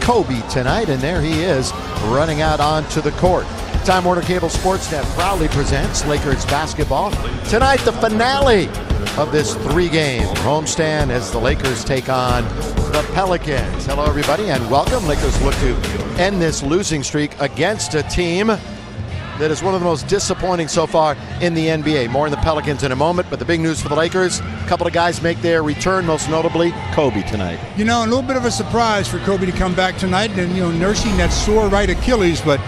Kobe tonight, and there he is running out onto the court. Time Warner Cable Sportsnet proudly presents Lakers basketball. Tonight, the finale of this three-game homestand as the Lakers take on the Pelicans. Hello, everybody, and welcome. Lakers look to end this losing streak against a team that is one of the most disappointing so far in the NBA. More on the Pelicans in a moment, but the big news for the Lakers, a couple of guys make their return, most notably Kobe tonight. You know, a little bit of a surprise for Kobe to come back tonight and, nursing that sore right Achilles, but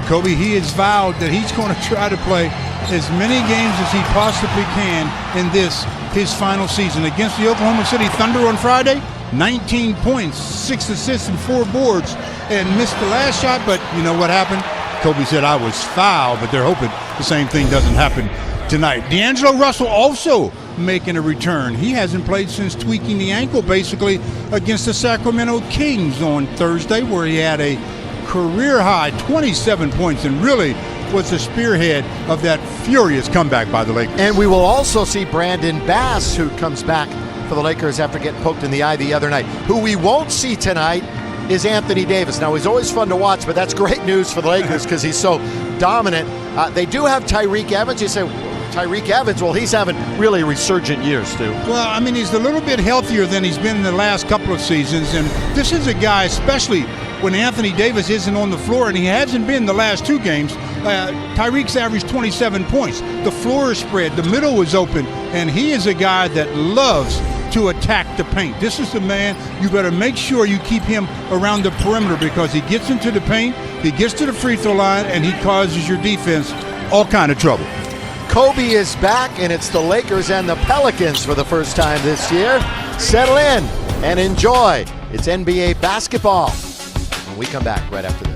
Kobe, he has vowed that he's going to try to play as many games as he possibly can in this, his final season. Against the Oklahoma City Thunder on Friday, 19 points, 6 assists and 4 boards, and missed the last shot, but you know what happened? Kobe said, I was fouled, but they're hoping the same thing doesn't happen tonight. D'Angelo Russell also making a return. He hasn't played since tweaking the ankle, basically, against the Sacramento Kings on Thursday, where he had a career-high 27 points and really was the spearhead of that furious comeback by the Lakers. And we will also see Brandon Bass, who comes back for the Lakers after getting poked in the eye the other night. Who we won't see tonight is Anthony Davis. Now, he's always fun to watch, but that's great news for the Lakers because he's so dominant. They do have Tyreke Evans. You say, Tyreke Evans, well, he's having really resurgent years, too. Well, I mean, he's a little bit healthier than he's been in the last couple of seasons, and this is a guy, especially when Anthony Davis isn't on the floor, and he hasn't been the last 2 games. Tyreek's averaged 27 points. The floor is spread, the middle is open, and he is a guy that loves to attack the paint. This is the man, you better make sure you keep him around the perimeter because he gets into the paint, he gets to the free throw line, and he causes your defense all kind of trouble. Kobe is back, and it's the Lakers and the Pelicans for the first time this year. Settle in and enjoy. It's NBA basketball. When we come back right after this.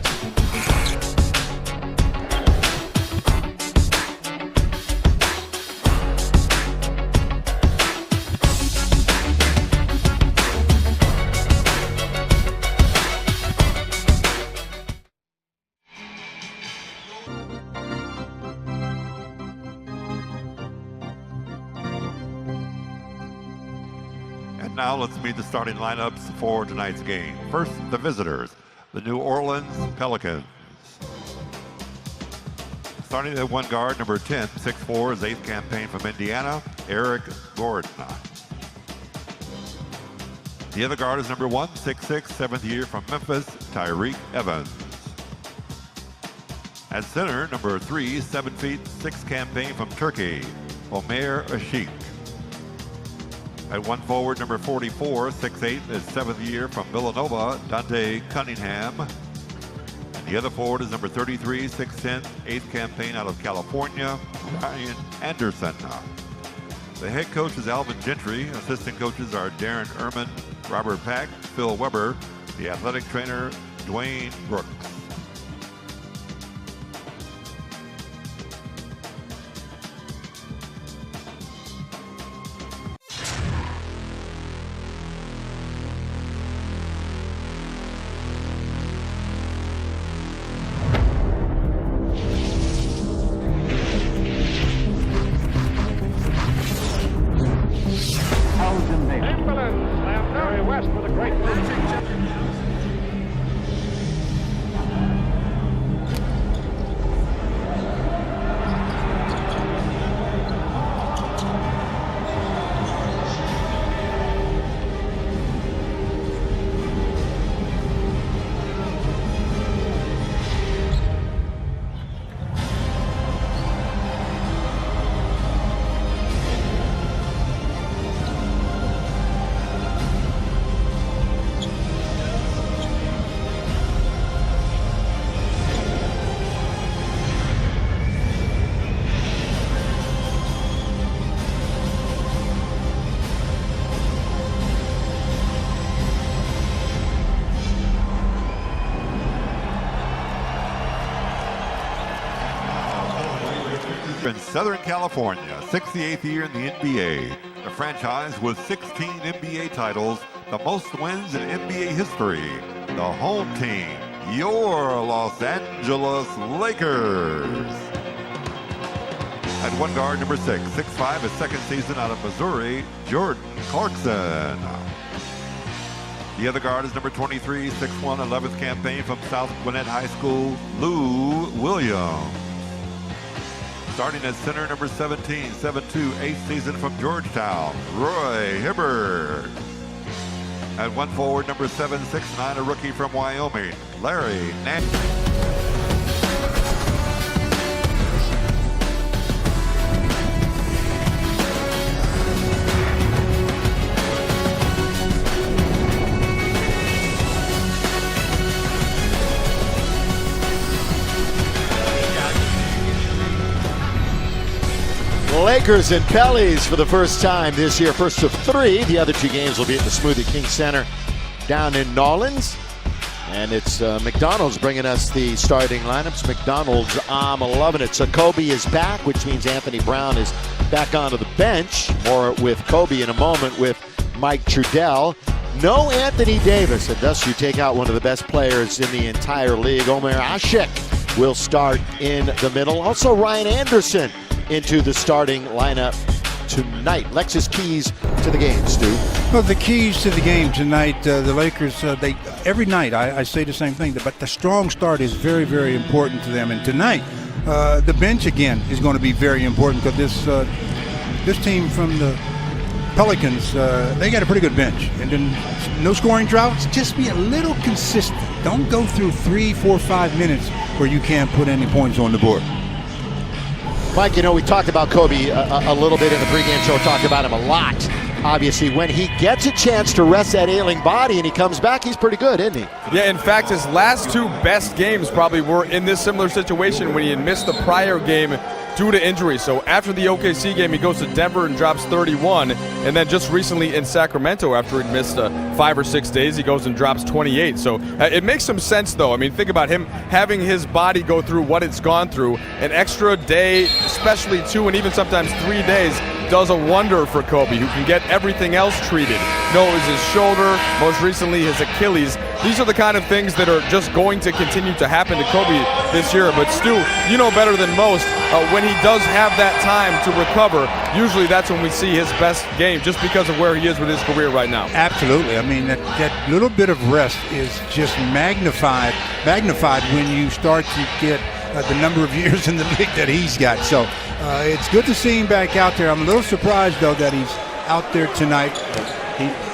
Now let's meet the starting lineups for tonight's game. First, the visitors, the New Orleans Pelicans. Starting at one guard, number 10, 6'4", his 8th campaign from Indiana, Eric Gordon. The other guard is number 1, 6'6", 7th year from Memphis, Tyreke Evans. At center, number 3, 7 feet, 6th campaign from Turkey, Omer Ashik. At one forward, number 44, 6'8", his 7th year from Villanova, Dante Cunningham. And the other forward is number 33, 6'10", 8th campaign out of California, Ryan Anderson. The head coach is Alvin Gentry. Assistant coaches are Darren Ehrman, Robert Pack, Phil Weber. The athletic trainer, Dwayne Brooks. In Southern California, 68th year in the NBA. The franchise with 16 NBA titles, the most wins in NBA history. The home team, your Los Angeles Lakers. At one guard, number 6'5", his second season out of Missouri, Jordan Clarkson. The other guard is number 23, 6'1", 11th campaign from South Gwinnett High School, Lou Williams. Starting at center, number 17, 7'2", 8th season from Georgetown, Roy Hibbert. At one forward, number 7, 6'9", a rookie from Wyoming, Larry Nance. Lakers and Pellies for the first time this year. First of 3. The other 2 games will be at the Smoothie King Center down in Nolens. And it's McDonald's bringing us the starting lineups. McDonald's, I'm loving it. So Kobe is back, which means Anthony Brown is back onto the bench. More with Kobe in a moment with Mike Trudell. No Anthony Davis, and thus you take out one of the best players in the entire league. Omer Asik will start in the middle. Also Ryan Anderson into the starting lineup tonight. Lex's keys to the game, Stu. Well, the keys to the game tonight, the Lakers, they every night I say the same thing, but the strong start is very, very important to them. And tonight, the bench again is going to be very important because this team from the Pelicans, they got a pretty good bench. And then no scoring droughts, just be a little consistent. Don't go through 3, 4, 5 minutes where you can't put any points on the board. Mike, you know, we talked about Kobe a little bit in the pregame show, talked about him a lot. Obviously, when he gets a chance to rest that ailing body and he comes back, he's pretty good, isn't he? Yeah, in fact, his last 2 best games probably were in this similar situation when he had missed the prior game due to injury. So after the OKC game, he goes to Denver and drops 31. And then just recently in Sacramento, after he'd missed 5 or 6 days, he goes and drops 28. So it makes some sense, though. I mean, think about him having his body go through what it's gone through. An extra day, especially 2 and even sometimes 3 days, does a wonder for Kobe, who can get everything else treated. No, it was his shoulder, most recently his Achilles. These are the kind of things that are just going to continue to happen to Kobe this year. But Stu, you know better than most, when he does have that time to recover, usually that's when we see his best game, just because of where he is with his career right now. Absolutely. I mean, that little bit of rest is just magnified when you start to get the number of years in the league that he's got. So it's good to see him back out there. I'm a little surprised, though, that he's out there tonight.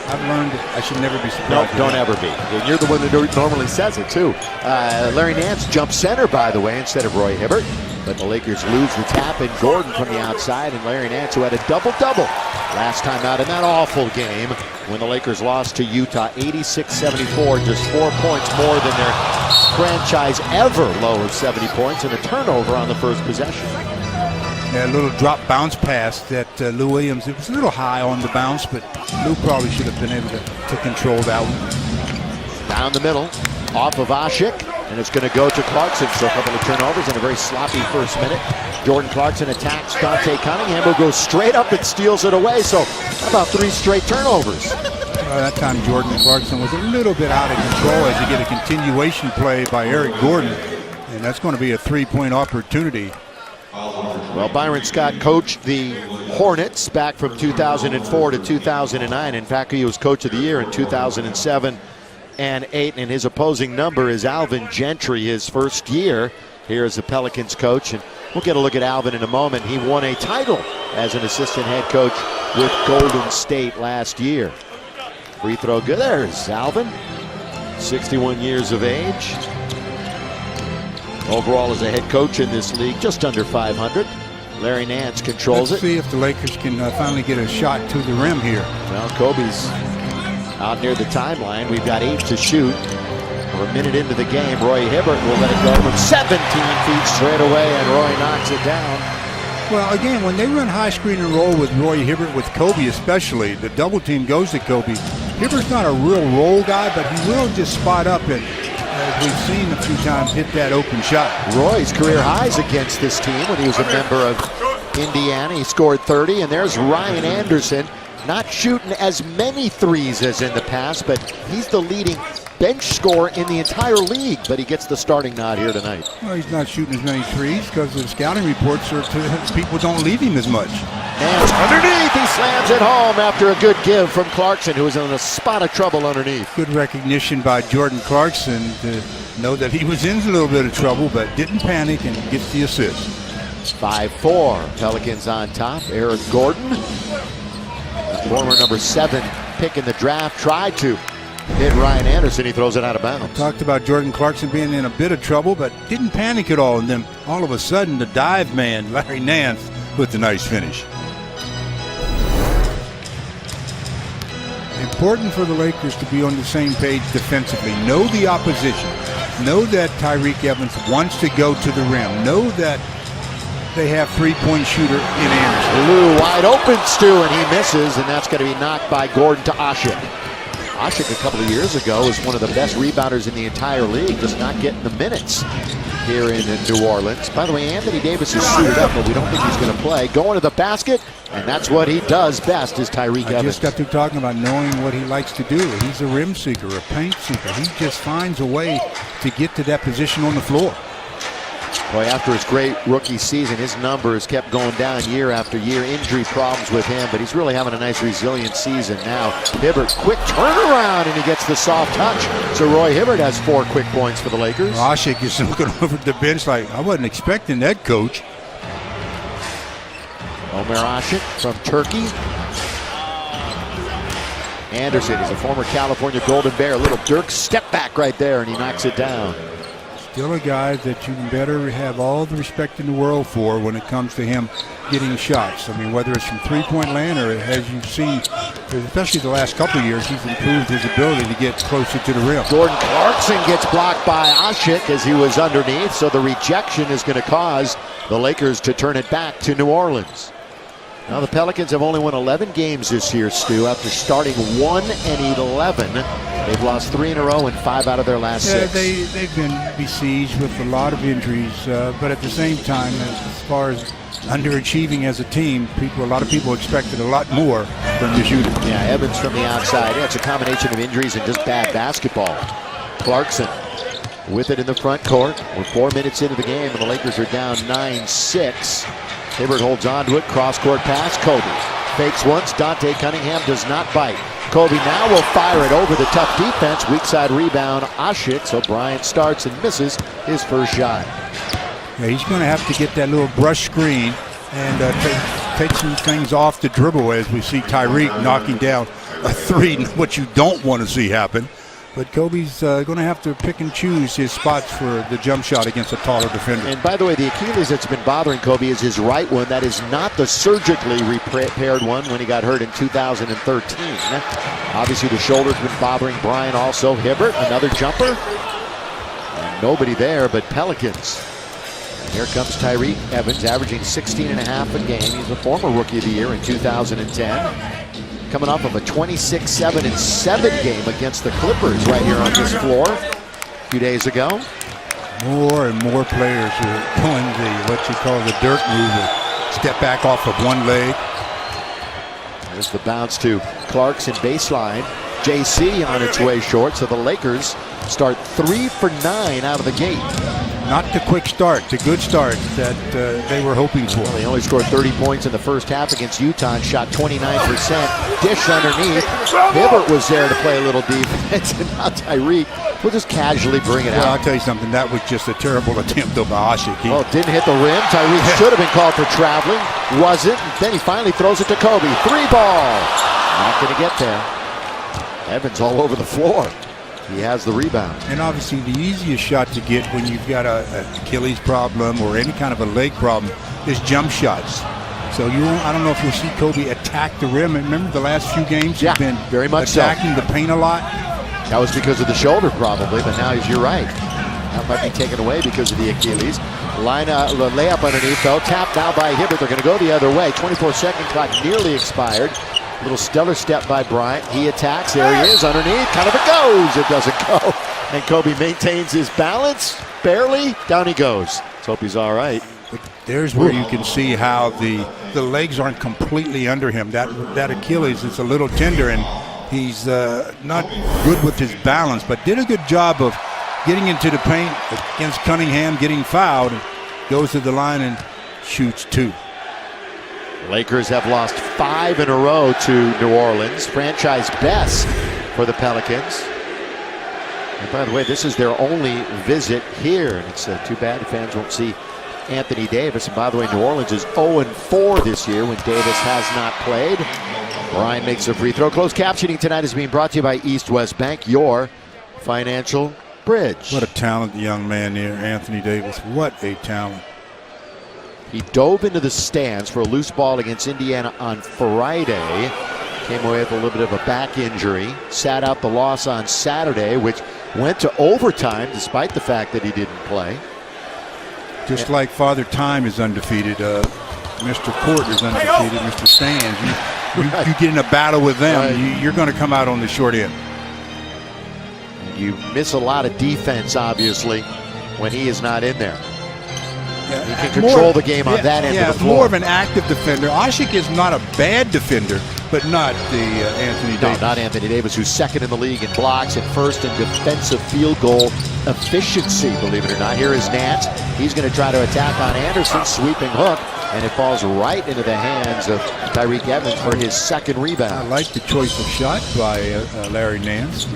I've learned I should never be surprised. No, don't ever be. You're the one that normally says it, too. Larry Nance jumps center, by the way, instead of Roy Hibbert. But the Lakers lose the tap in Gordon from the outside, and Larry Nance, who had a double-double last time out in that awful game when the Lakers lost to Utah 86-74, just 4 points more than their franchise ever low of 70 points, and a turnover on the first possession. Yeah, a little drop bounce pass that Lou Williams, it was a little high on the bounce, but Lou probably should have been able to control that one. Down the middle, off of Asik, and it's going to go to Clarkson. So a couple of turnovers and a very sloppy first minute. Jordan Clarkson attacks Dante Cunningham, who goes straight up and steals it away. So how about 3 straight turnovers? That time Jordan Clarkson was a little bit out of control as you get a continuation play by Eric Gordon, and that's going to be a 3-point opportunity. Well, Byron Scott coached the Hornets back from 2004 to 2009. In fact, he was coach of the year in 2007 and 8, and his opposing number is Alvin Gentry, his first year here as a Pelicans coach. And we'll get a look at Alvin in a moment. He won a title as an assistant head coach with Golden State last year. Free throw good. There's Alvin, 61 years of age. Overall as a head coach in this league, just under 500. Larry Nance controls it. Let's see if the Lakers can finally get a shot to the rim here. Well, Kobe's out near the timeline. We've got 8 to shoot. We're a minute into the game. Roy Hibbert will let it go from 17 feet straight away, and Roy knocks it down. Well, again, when they run high screen and roll with Roy Hibbert, with Kobe especially, the double team goes to Kobe. Hibbert's not a real roll guy, but he will just spot up and, as we've seen a few times, hit that open shot. Roy's career highs against this team when he was a member of Indiana. He scored 30, and there's Ryan Anderson, not shooting as many threes as in the past, but he's the leading bench scorer in the entire league, but he gets the starting nod here tonight. Well, he's not shooting as many threes because the scouting reports are people don't leave him as much. Nance underneath. He slams it home after a good give from Clarkson, who was in a spot of trouble underneath. Good recognition by Jordan Clarkson to know that he was in a little bit of trouble, but didn't panic and gets the assist. 5-4. Pelicans on top. Eric Gordon, former number 7 pick in the draft, tried to hit Ryan Anderson. He throws it out of bounds. Talked about Jordan Clarkson being in a bit of trouble, but didn't panic at all. And then all of a sudden, the dive man, Larry Nance, with the nice finish. Important for the Lakers to be on the same page defensively. Know the opposition. Know that Tyreke Evans wants to go to the rim. Know that they have three-point shooter in Anderson. Lou wide open, Stu, and he misses, and that's going to be knocked by Gordon to Ashik. Ashik a couple of years ago was one of the best rebounders in the entire league, just not getting the minutes here in New Orleans. By the way, Anthony Davis is suited up, but we don't think he's going to play. Going to the basket, and that's what he does best, is Tyreke Evans. I just got through talking about knowing what he likes to do. He's a rim seeker, a paint seeker. He just finds a way to get to that position on the floor. Boy, after his great rookie season, his numbers kept going down year after year. Injury problems with him, but he's really having a nice resilient season now. Hibbert, quick turnaround, and he gets the soft touch. So Roy Hibbert has 4 quick points for the Lakers. Ashik is looking over at the bench like, I wasn't expecting that, coach. Omer Ashik from Turkey. Anderson is a former California Golden Bear. Little Dirk step back right there, and he knocks it down. Still a guy that you better have all the respect in the world for when it comes to him getting shots. I mean, whether it's from three-point land or, as you've seen, especially the last couple of years, he's improved his ability to get closer to the rim. Jordan Clarkson gets blocked by Ashik as he was underneath, so the rejection is going to cause the Lakers to turn it back to New Orleans. Now the Pelicans have only won 11 games this year, Stu, after starting 1-11. They've lost 3 in a row and 5 out of their last 6. They've been besieged with a lot of injuries, but at the same time, as far as underachieving as a team, a lot of people expected a lot more from the shooter. Yeah, Evans from the outside. Yeah, it's a combination of injuries and just bad basketball. Clarkson with it in the front court. We're 4 minutes into the game, and the Lakers are down 9-6. Hibbert holds on to it. Cross-court pass. Kobe fakes once. Dante Cunningham does not bite. Kobe now will fire it over the tough defense. Weak side rebound. Ashik. So Bryant starts and misses his first shot. Yeah, he's going to have to get that little brush screen and take some things off the dribble as we see Tyreke knocking down a 3, what you don't want to see happen. But Kobe's going to have to pick and choose his spots for the jump shot against a taller defender. And by the way, the Achilles that's been bothering Kobe is his right one. That is not the surgically repaired one when he got hurt in 2013. Obviously, the shoulder's been bothering Bryant also. Hibbert, another jumper. And nobody there but Pelicans. And here comes Tyreke Evans, averaging 16.5 a game. He's the former Rookie of the Year in 2010. Coming off of a 26-7 game against the Clippers right here on this floor a few days ago. More and more players are doing what you call the Dirk move, step back off of one leg. There's the bounce to Clarkson baseline. JC on its way short, so the Lakers start 3 for 9 out of the gate. Not the quick start, the good start that they were hoping for. Well, they only scored 30 points in the first half against Utah and shot 29%. Dish underneath. Hibbert was there to play a little defense, and now Tyreke will just casually bring it out. I'll tell you something, that was just a terrible attempt of Ashik. Well, it didn't hit the rim. Tyreke should have been called for traveling. Wasn't. Then he finally throws it to Kobe. 3-ball. Not going to get there. Evans all over the floor. He has the rebound. And obviously the easiest shot to get when you've got an Achilles problem or any kind of a leg problem is jump shots. So I don't know if you'll see Kobe attack the rim. And remember the last few games he's been very much attacking the paint a lot. That was because of the shoulder probably, but now you're right. That might be taken away because of the Achilles. Layup underneath though. Tapped now by Hibbert. They're going to go the other way. 24-second clock nearly expired. Little stellar step by Bryant. He attacks. There he is underneath. Kind of it goes. It doesn't go. And Kobe maintains his balance. Barely. Down he goes. Let's hope he's all right. There's where you can see how the legs aren't completely under him. That Achilles is a little tender, and he's not good with his balance, but did a good job of getting into the paint against Cunningham, getting fouled, and goes to the line and shoots 2. Lakers have lost 5 in a row to New Orleans, franchise best for the Pelicans. And by the way, this is their only visit here, and it's too bad the fans won't see Anthony Davis. And by the way, New Orleans is 0-4 this year when Davis has not played. Ryan makes a free throw. Closed captioning tonight is being brought to you by East West Bank, your financial bridge. What a talented young man there, Anthony Davis. What a talent. He dove into the stands for a loose ball against Indiana on Friday. Came away with a little bit of a back injury. Sat out the loss on Saturday, which went to overtime despite the fact that he didn't play. Just like Father Time is undefeated, Mr. Court is undefeated, Mr. Sands. You get in a battle with them, you're going to come out on the short end. You miss a lot of defense, obviously, when he is not in there. He can control the game on that end of the floor. More of an active defender. Ashik is not a bad defender, but not the Anthony Davis. No, not Anthony Davis, who's second in the league in blocks and first in defensive field goal efficiency, believe it or not. Here is Nance. He's going to try to attack on Anderson, sweeping hook, and it falls right into the hands of Tyreke Evans for his second rebound. I like the choice of shot by Larry Nance.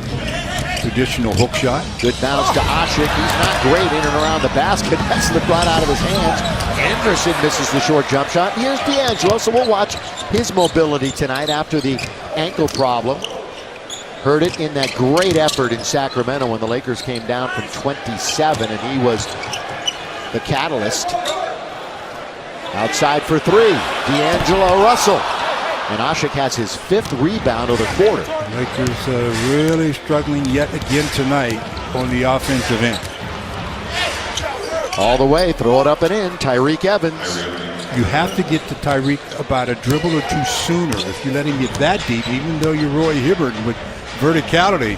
Traditional hook shot. Good bounce to Ashik. He's not great in and around the basket. That's slipped right out of his hands. Anderson misses the short jump shot. Here's D'Angelo, so we'll watch his mobility tonight after the ankle problem. Heard it in that great effort in Sacramento when the Lakers came down from 27, and he was the catalyst. Outside for three, D'Angelo Russell. And Ashik has his 5th rebound of the quarter. Lakers really struggling yet again tonight on the offensive end. All the way, throw it up and in, Tyreke Evans. You have to get to Tyreke about a dribble or two sooner. If you let him get that deep, even though you're Roy Hibbert with verticality,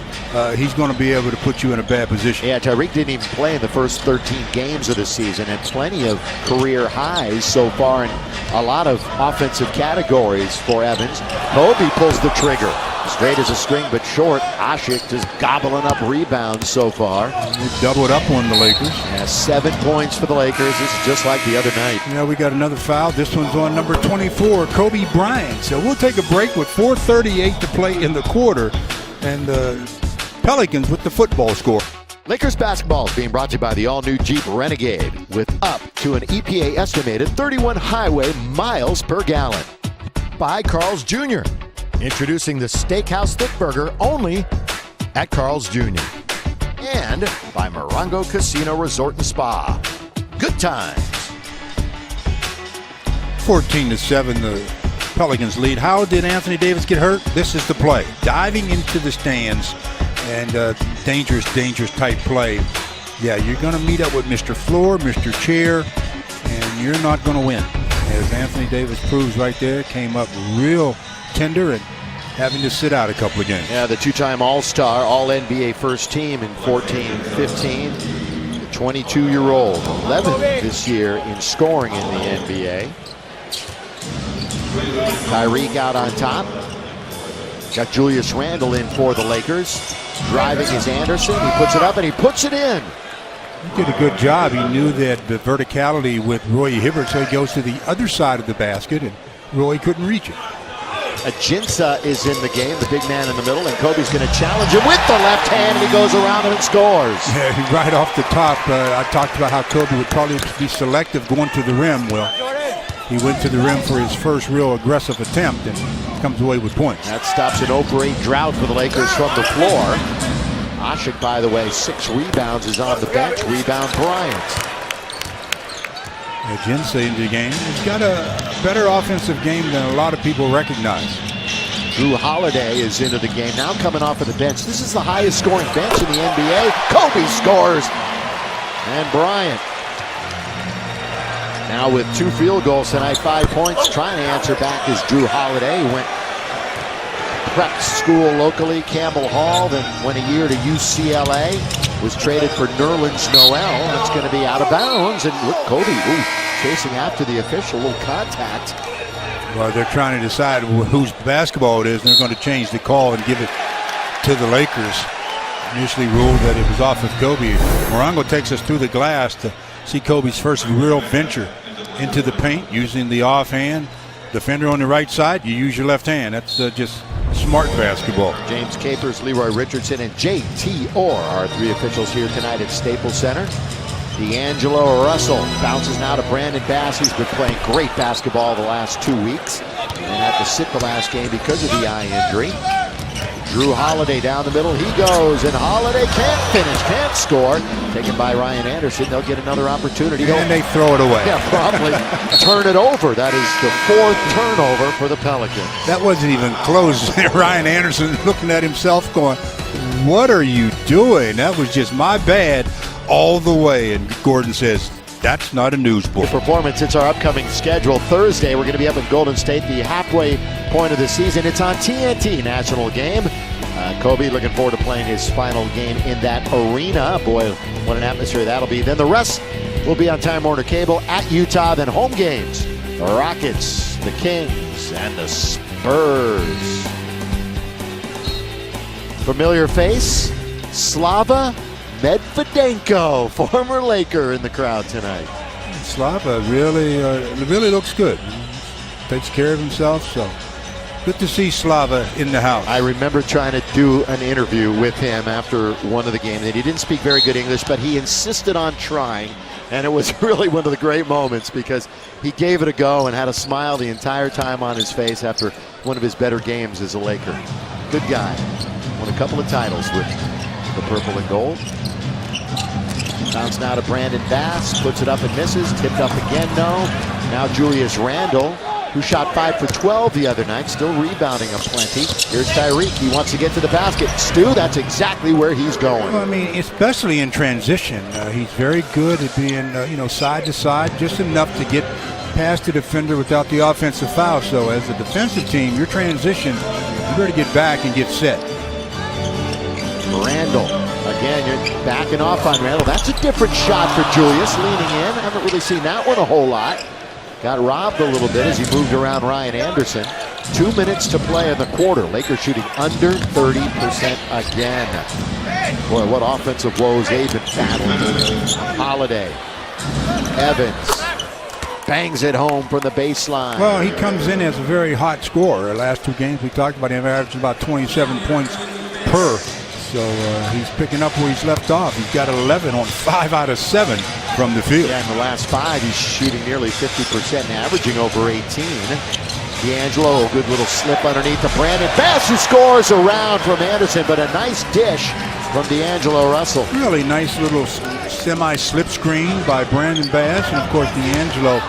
he's going to be able to put you in a bad position. Yeah, Tyreke didn't even play in the first 13 games of the season, and plenty of career highs so far in a lot of offensive categories for Evans. Kobe pulls the trigger. Straight as a string, but short. Ashik just gobbling up rebounds so far. We doubled up on the Lakers. Yeah, 7 points for the Lakers. This is just like the other night. Yeah, we got another foul. This one's on number 24, Kobe Bryant. So we'll take a break with 4:38 to play in the quarter. And the Pelicans with the football score. Lakers basketball is being brought to you by the all-new Jeep Renegade with up to an EPA estimated 31 highway miles per gallon. By Carl's Jr. Introducing the Steakhouse Thick Burger only at Carl's Jr. And by Morongo Casino Resort and Spa. Good times. 14-7, the Pelicans lead. How did Anthony Davis get hurt? This is the play. Diving into the stands and dangerous type play. Yeah, you're going to meet up with Mr. Floor, Mr. Chair, and you're not going to win. As Anthony Davis proves right there, came up real tender and having to sit out a couple of games. Yeah, the two-time All-Star, All-NBA first team in 14-15. The 22-year-old, 11th this year in scoring in the NBA. Tyreke out on top. Got Julius Randle in for the Lakers. Driving is Anderson. He puts it up and he puts it in. He did a good job. He knew that the verticality with Roy Hibbert, so he goes to the other side of the basket, and Roy couldn't reach it. Ajinça is in the game, the big man in the middle, and Kobe's going to challenge him with the left hand, and he goes around and scores. Yeah, right off the top, I talked about how Kobe would probably be selective going to the rim. Well, he went to the rim for his first real aggressive attempt and comes away with points. That stops an 0-for-8 drought for the Lakers from the floor. Ashik, by the way, 6 rebounds, is on the bench. Rebound Bryant. Ajinça in the game. He's got a better offensive game than a lot of people recognize. Drew Holiday is into the game, now coming off of the bench. This is the highest scoring bench in the NBA. Kobe scores. And Bryant, now with 2 field goals tonight, 5 points. Trying to answer back is Drew Holiday. He went prep school locally, Campbell Hall, then went a year to UCLA. Was traded for Nerlens Noel. That's going to be out of bounds. And look, Kobe chasing after the official. Little contact. Well, they're trying to decide whose basketball it is, and they're going to change the call and give it to the Lakers. Initially ruled that it was off of Kobe. Morongo takes us through the glass to see Kobe's first real venture into the paint using the offhand. defender on the right side, you use your left hand. That's just smart basketball. James Capers, Leroy Richardson, and J.T. Orr are three officials here tonight at Staples Center. D'Angelo Russell bounces now to Brandon Bass, who's been playing great basketball the last 2 weeks and had to sit the last game because of the eye injury. Drew Holiday down the middle. He goes, and Holiday can't finish, can't score. Taken by Ryan Anderson. They'll get another opportunity. And they throw it away. Yeah, probably turn it over. That is the fourth turnover for the Pelicans. That wasn't even close. Ryan Anderson looking at himself going, what are you doing? That was just my bad all the way. And Gordon says, that's not a news book. The performance, it's our upcoming schedule. Thursday, we're going to be up in Golden State, the halfway point of the season. It's on TNT, national game. Kobe looking forward to playing his final game in that arena. Boy, what an atmosphere that'll be. Then the rest will be on Time Warner Cable at Utah. Then home games, the Rockets, the Kings, and the Spurs. Familiar face, Slava Medvedenko, former Laker, in the crowd tonight. Slava really looks good. Takes care of himself, so good to see Slava in the house. I remember trying to do an interview with him after one of the games, and he didn't speak very good English, but he insisted on trying, and it was really one of the great moments because he gave it a go and had a smile the entire time on his face after one of his better games as a Laker. Good guy. Won a couple of titles with the purple and gold. Bounce now to Brandon Bass, puts it up and misses, tipped up again, no. Now Julius Randle, who shot 5 for 12 the other night, still rebounding a plenty. Here's Tyreek, he wants to get to the basket. Stu, that's exactly where he's going. Well, I mean, especially in transition. He's very good at being, side to side, just enough to get past the defender without the offensive foul. So as a defensive team, your transition, you better get back and get set. Randall, again, you're backing off on Randall. That's a different shot for Julius, leaning in. I haven't really seen that one a whole lot. Got robbed a little bit as he moved around Ryan Anderson. 2 minutes to play in the quarter. Lakers shooting under 30% again. Boy, what offensive woes they've been battling. Holiday, Evans, bangs it home from the baseline. Well, he comes in as a very hot scorer. The last 2 games we talked about him averaging about 27 points per. So he's picking up where he's left off. He's got 11 on 5 out of 7 from the field. Yeah, in the last 5, he's shooting nearly 50% and averaging over 18. D'Angelo, a good little slip underneath to Brandon Bass, who scores around from Anderson, but a nice dish from D'Angelo Russell. Really nice little semi-slip screen by Brandon Bass, and of course D'Angelo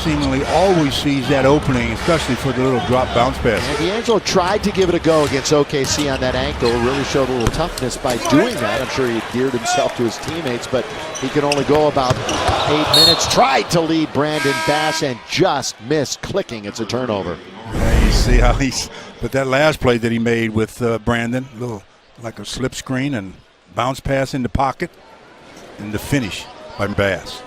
seemingly always sees that opening, especially for the little drop bounce pass. And D'Angelo tried to give it a go against OKC on that ankle, really showed a little toughness by doing that. I'm sure he endeared himself to his teammates, but he could only go about 8 minutes. Tried to lead Brandon Bass and just missed clicking. It's a turnover. Yeah, you see how but that last play that he made with Brandon, little like a slip screen and bounce pass in the pocket, and the finish by Bass.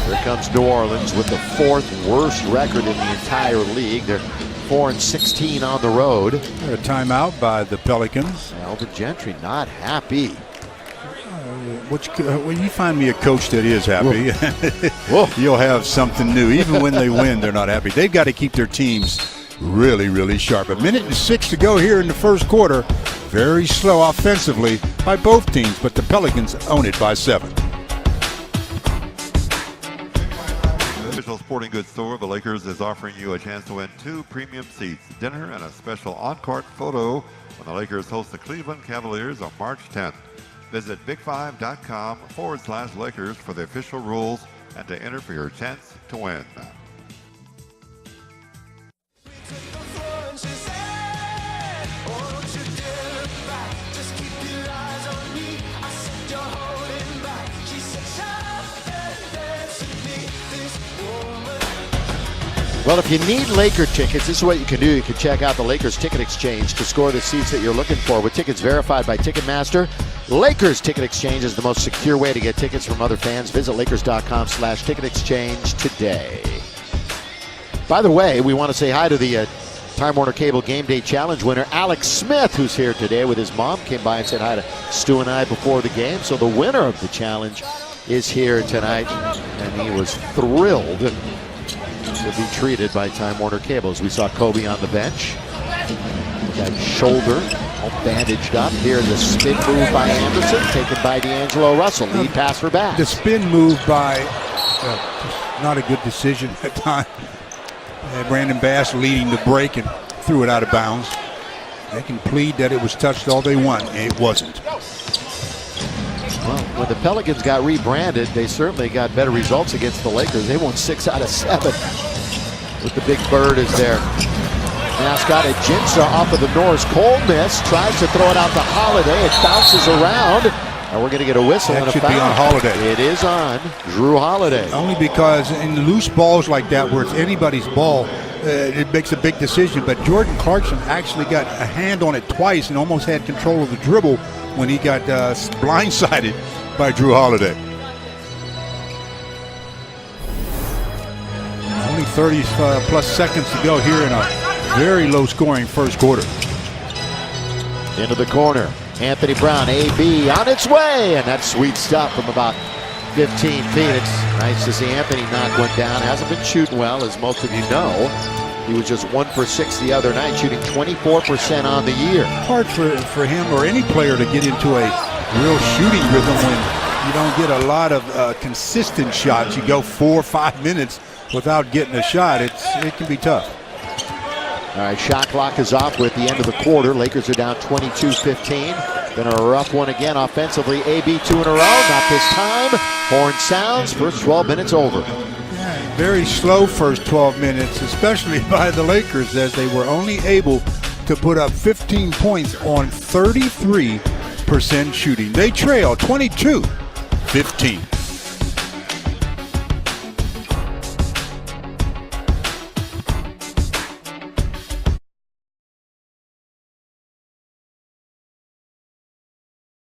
Here comes New Orleans with the 4th worst record in the entire league. They're 4-16 on the road. A timeout by the Pelicans. Alvin Gentry not happy. When you find me a coach that is happy, you'll have something new. Even when they win, they're not happy. They've got to keep their teams really, really sharp. 1:06 to go here in the first quarter. Very slow offensively by both teams, but the Pelicans own it by 7. Official sporting goods store, the Lakers is offering you a chance to win 2 premium seats, dinner, and a special on-court photo when the Lakers host the Cleveland Cavaliers on March 10th. Visit big5.com/Lakers for the official rules and to enter for your chance to win. Well, if you need Laker tickets, this is what you can do. You can check out the Lakers Ticket Exchange to score the seats that you're looking for. With tickets verified by Ticketmaster, Lakers Ticket Exchange is the most secure way to get tickets from other fans. Visit Lakers.com/Ticket Exchange today. By the way, we want to say hi to the Time Warner Cable Game Day Challenge winner, Alex Smith, who's here today with his mom. Came by and said hi to Stu and I before the game. So the winner of the challenge is here tonight, and he was thrilled to be treated by Time Warner Cable. As we saw Kobe on the bench. That shoulder all bandaged up. Here the spin move by Anderson, taken by D'Angelo Russell. Lead pass for Bass. The spin move by, not a good decision at time. Brandon Bass leading the break and threw it out of bounds. They can plead that it was touched all they want. It wasn't. Well, when the Pelicans got rebranded, they certainly got better results against the Lakers. They won 6 out of 7 with the big bird is there. Mascot Ajinça off of the Norris Cole miss, tries to throw it out to Holiday. It bounces around, and we're going to get a whistle that and a should foul. Be on Holiday. It is on Drew Holiday. Only because in loose balls like that, where it's anybody's ball, it makes a big decision. But Jordan Clarkson actually got a hand on it twice and almost had control of the dribble when he got blindsided by Drew Holiday. Only 30 plus seconds to go here in a very low-scoring first quarter. Into the corner. Anthony Brown, AB on its way, and that's sweet stuff from about 15 feet. It's nice to see Anthony knock one down. Hasn't been shooting well, as most of you know. He was just 1 for 6 the other night, shooting 24% on the year. Hard for him or any player to get into a real shooting rhythm when you don't get a lot of consistent shots. You go 4 or 5 minutes without getting a shot. It can be tough. All right, shot clock is off with the end of the quarter. Lakers are down 22-15. Then a rough one again offensively. AB 2 in a row, not this time. Horn sounds, first 12 minutes over. Yeah, very slow first 12 minutes, especially by the Lakers, as they were only able to put up 15 points on 33% shooting. They trail 22-15.